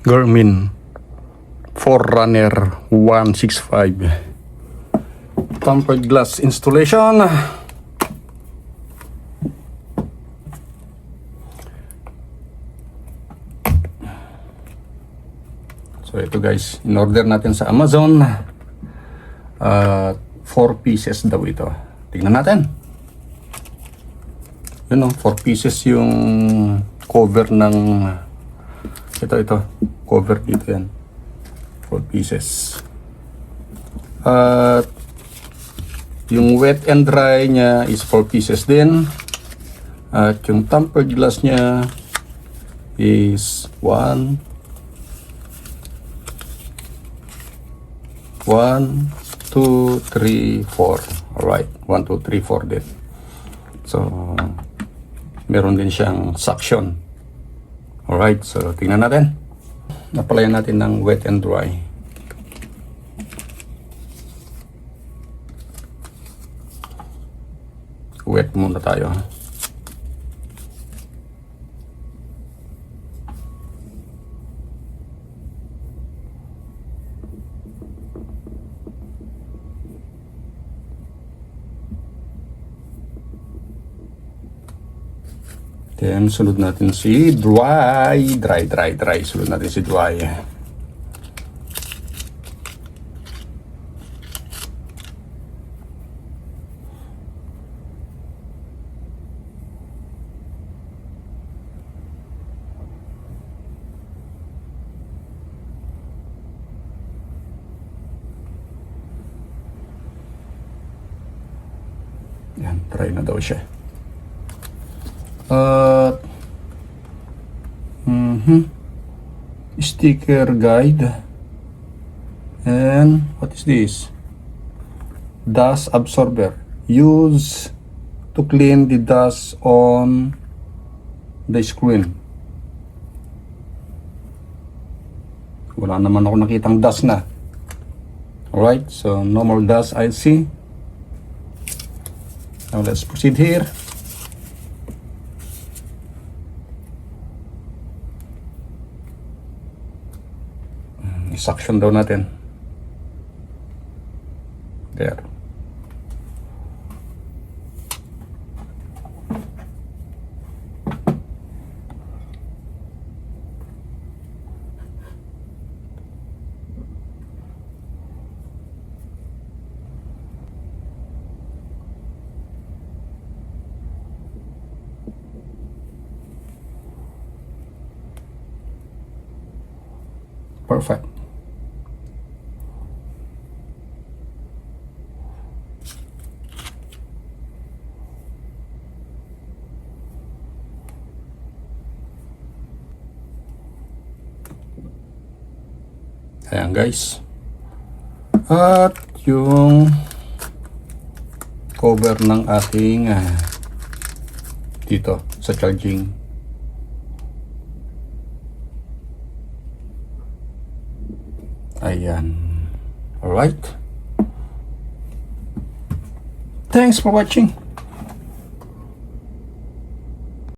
Garmin Forerunner 165 tampered glass installation. So ito guys, in order natin sa Amazon, 4 pieces daw ito. Tingnan natin. Yun o, 4 pieces yung cover ng ito cover dito yan, 4 pieces. At yung wet and dry nya is 4 pieces din. At yung tampered glass nya is 1 2 3 4. Alright, 1 2 3 4 din. So meron din siyang suction. Alright, so tingnan natin. Napalayan natin ng wet and dry. Wet muna tayo. Then, sunod natin si dry. Sunod natin si dry. Yan, dry na daw siya. Sticker guide, and what is this? Dust absorber, use to clean the dust on the screen. Wala naman ako nakitang dust na. Alright, so no more dust I see. Now let's proceed here. Suction daw natin. There. Perfect. Ayan guys. At yung cover ng ating dito sa charging. Ayan. Alright. Thanks for watching.